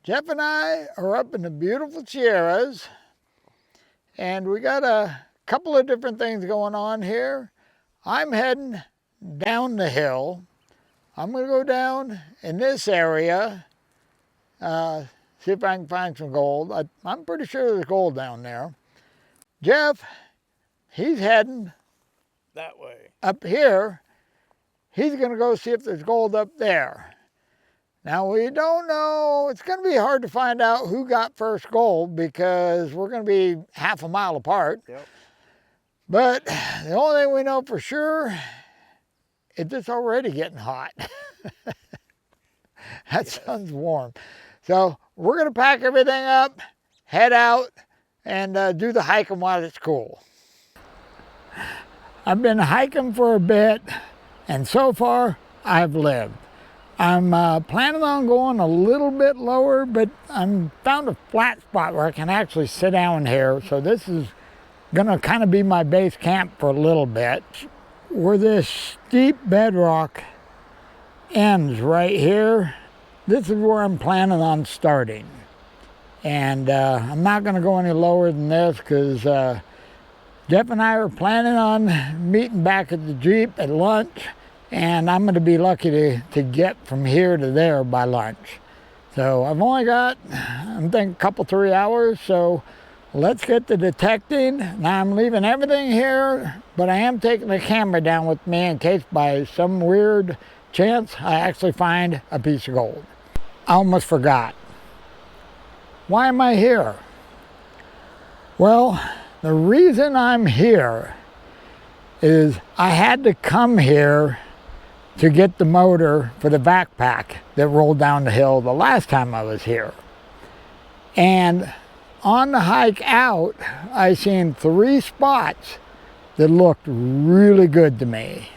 Jeff and I are up in the beautiful Sierras, and we got a couple of different things going on here. I'm heading down the hill. I'm going to go down in this area, see if I can find some gold. I'm pretty sure there's gold down there. Jeff, he's heading that way. Up here. He's going to go see if there's gold up there. Now, we don't know, it's going to be hard to find out who got first gold because we're going to be half a mile apart. Yep. But the only thing we know for sure is it's already getting hot. That sun's warm. So we're going to pack everything up, head out, and do the hiking while it's cool. I've been hiking for a bit, and so far I've lived. I'm planning on going a little bit lower, but I'm found a flat spot where I can actually sit down here. So this is gonna kind of be my base camp for a little bit. Where this steep bedrock ends right here, this is where I'm planning on starting. And I'm not gonna go any lower than this because Jeff and I are planning on meeting back at the Jeep at lunch. And I'm going to be lucky to get from here to there by lunch. So I've only got, I'm thinking a couple, 3 hours. So let's get to detecting. Now I'm leaving everything here, but I am taking the camera down with me in case by some weird chance I actually find a piece of gold. I almost forgot. Why am I here? Well, the reason I'm here is I had to come here to get the motor for the backpack that rolled down the hill the last time I was here. And on the hike out, I seen 3 spots that looked really good to me.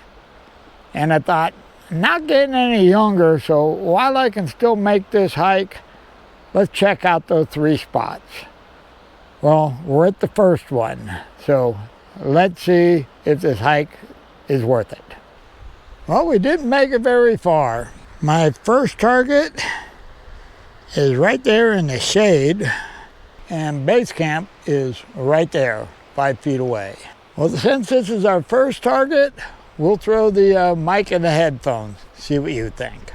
And I thought, I'm not getting any younger, so while I can still make this hike, let's check out those 3 spots. Well, we're at the first one, so let's see if this hike is worth it. Well, we didn't make it very far. My first target is right there in the shade, and base camp is right there, 5 feet away. Well, since this is our first target, we'll throw the mic in the headphones, see what you think.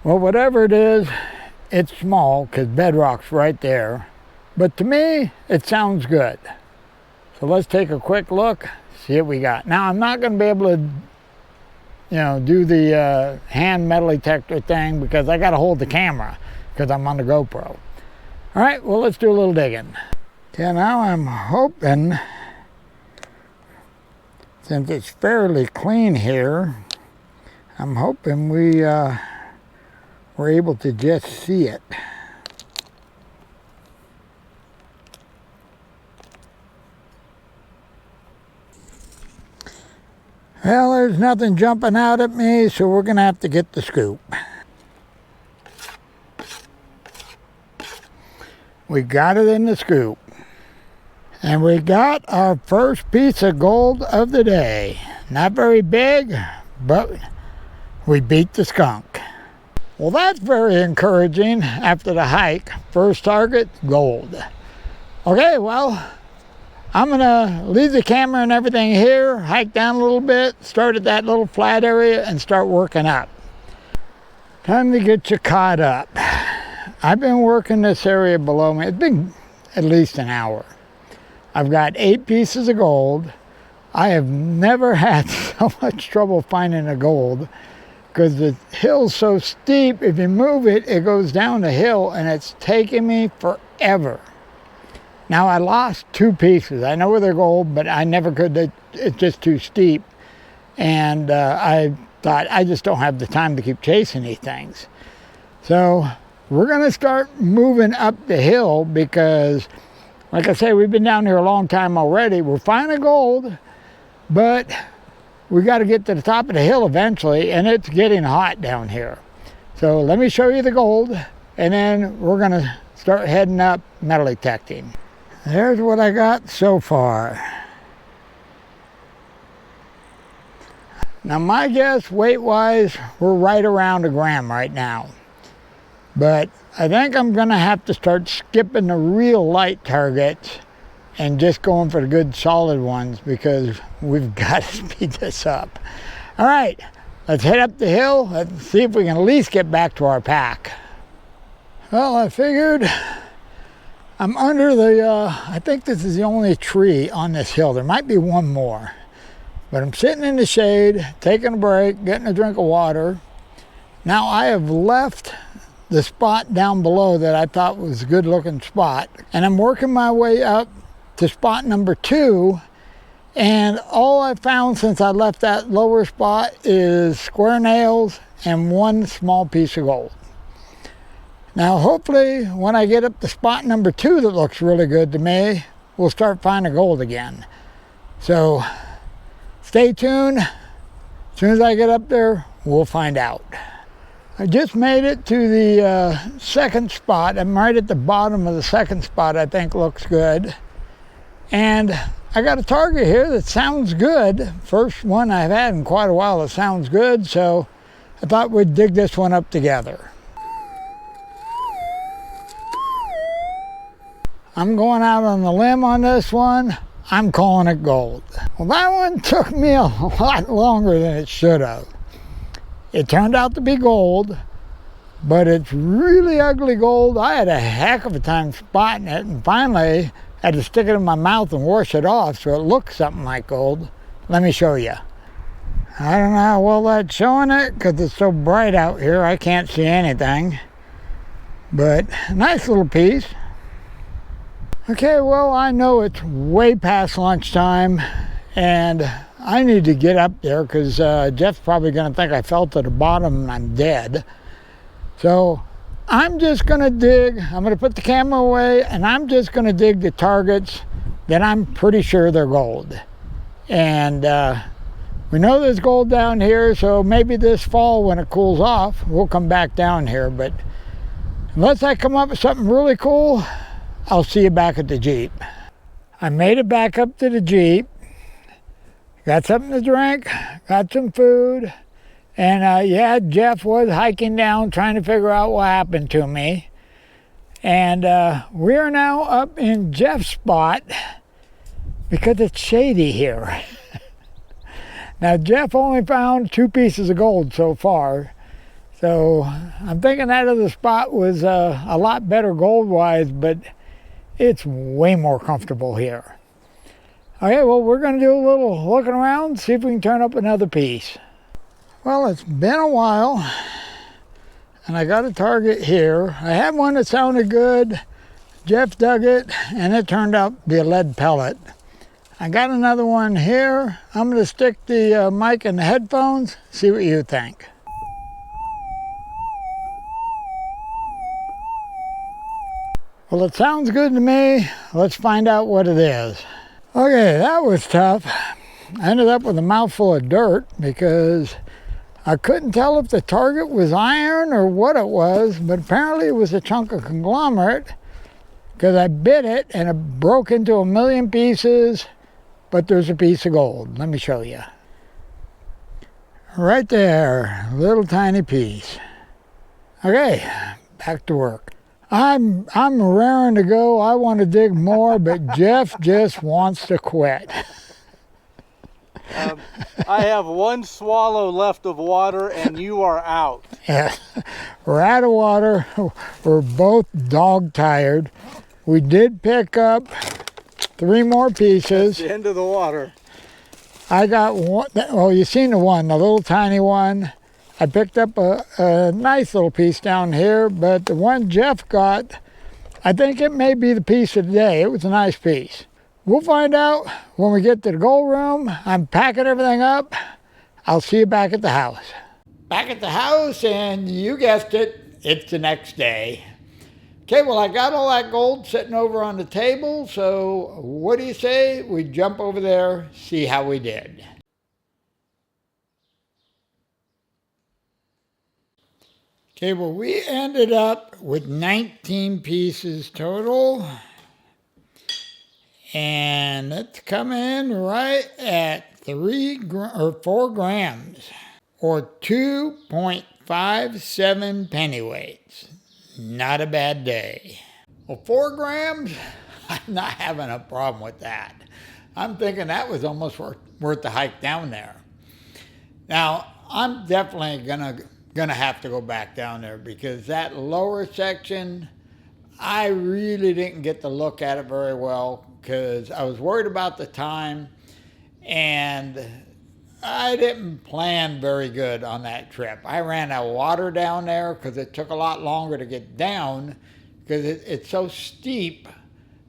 Well, whatever it is, it's small because bedrock's right there. But to me, it sounds good. So let's take a quick look, see what we got. Now, I'm not going to be able to, do the hand metal detector thing because I got to hold the camera because I'm on the GoPro. All right, well, let's do a little digging. Okay, now I'm hoping, since it's fairly clean here, I'm hoping we're able to just see it. Well, there's nothing jumping out at me, so we're gonna have to get the scoop. We got it in the scoop. And we got our first piece of gold of the day. Not very big, but we beat the skunk. Well, that's very encouraging after the hike. First target, gold. Okay, well, I'm gonna leave the camera and everything here, hike down a little bit, start at that little flat area and start working up. Time to get you caught up. I've been working this area below me. It's been at least an hour. I've got 8 pieces of gold. I have never had so much trouble finding a gold because the hill's so steep. If you move it, it goes down the hill and it's taken me forever. Now, I lost 2 pieces. I know where they're gold, but I never could. It's just too steep. And I thought, I just don't have the time to keep chasing these things. So we're going to start moving up the hill because, like I say, we've been down here a long time already. We're finding gold, but we got to get to the top of the hill eventually, and it's getting hot down here. So let me show you the gold, and then we're going to start heading up metal detecting. There's what I got so far. Now my guess, weight-wise, we're right around a gram right now. But I think I'm gonna have to start skipping the real light targets and just going for the good solid ones because we've got to speed this up. All right, let's head up the hill. Let's see if we can at least get back to our pack. Well, I figured I'm under the, I think this is the only tree on this hill. There might be one more. But I'm sitting in the shade, taking a break, getting a drink of water. Now I have left the spot down below that I thought was a good looking spot. And I'm working my way up to spot number 2. And all I found since I left that lower spot is square nails and one small piece of gold. Now hopefully when I get up to spot number 2 that looks really good to me, we'll start finding gold again. So stay tuned. As soon as I get up there, we'll find out. I just made it to the second spot. I'm right at the bottom of the second spot. I think looks good. And I got a target here that sounds good. First one I've had in quite a while that sounds good. So I thought we'd dig this one up together. I'm going out on the limb on this one. I'm calling it gold. Well, that one took me a lot longer than it should have. It turned out to be gold, but it's really ugly gold. I had a heck of a time spotting it, and finally had to stick it in my mouth and wash it off so it looks something like gold. Let me show you. I don't know how well that's showing it because it's so bright out here I can't see anything. But a nice little piece. Okay, well, I know it's way past lunchtime and I need to get up there because Jeff's probably going to think I fell to the bottom and I'm dead. So I'm just going to dig. I'm going to put the camera away and I'm just going to dig the targets that I'm pretty sure they're gold. And we know there's gold down here, so maybe this fall when it cools off, we'll come back down here. But unless I come up with something really cool, I'll see you back at the Jeep. I made it back up to the Jeep. Got something to drink, got some food. And yeah, Jeff was hiking down trying to figure out what happened to me. And we're now up in Jeff's spot because it's shady here. Now Jeff only found 2 pieces of gold so far. So I'm thinking that other spot was a lot better gold-wise, but it's way more comfortable here. Okay, well, we're going to do a little looking around, see if we can turn up another piece. Well, it's been a while, and I got a target here. I had one that sounded good. Jeff dug it, and it turned out to be a lead pellet. I got another one here. I'm going to stick the mic in the headphones, see what you think. Well, it sounds good to me. Let's find out what it is. Okay, that was tough. I ended up with a mouthful of dirt because I couldn't tell if the target was iron or what it was, but apparently it was a chunk of conglomerate because I bit it and it broke into a million pieces, but there's a piece of gold. Let me show you. Right there, little tiny piece. Okay, back to work. I'm raring to go. I want to dig more, but Jeff just wants to quit. I have 1 swallow left of water and you are out. Yeah, we're out of water. We're both dog tired. We did pick up 3 more pieces. That's the end of the water. I got one. Well, you've seen the one, the little tiny one. I picked up a nice little piece down here, but the one Jeff got, I think it may be the piece of the day. It was a nice piece. We'll find out when we get to the gold room. I'm packing everything up. I'll see you back at the house. Back at the house, and you guessed it, it's the next day. Okay, well, I got all that gold sitting over on the table, so what do you say we jump over there, see how we did? Okay, well, we ended up with 19 pieces total. And it's coming in right at 4 grams, or 2.57 pennyweights. Not a bad day. Well, 4 grams, I'm not having a problem with that. I'm thinking that was almost worth the hike down there. Now, I'm definitely gonna have to go back down there because that lower section, I really didn't get to look at it very well because I was worried about the time and I didn't plan very good on that trip. I ran out of water down there because it took a lot longer to get down because it's so steep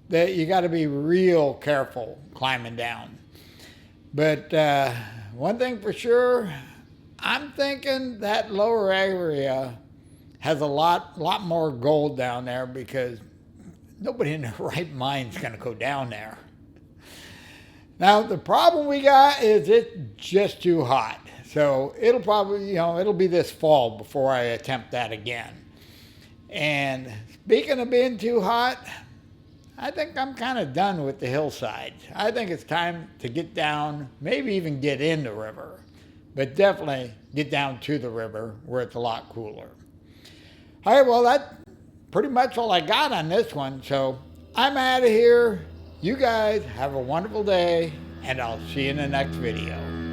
that you got to be real careful climbing down. But one thing for sure, I'm thinking that lower area has a lot more gold down there because nobody in their right mind is going to go down there. Now, the problem we got is it's just too hot. So it'll probably, it'll be this fall before I attempt that again. And speaking of being too hot, I think I'm kind of done with the hillsides. I think it's time to get down, maybe even get in the river, but definitely get down to the river where it's a lot cooler. All right, well, that's pretty much all I got on this one. So I'm out of here. You guys have a wonderful day, and I'll see you in the next video.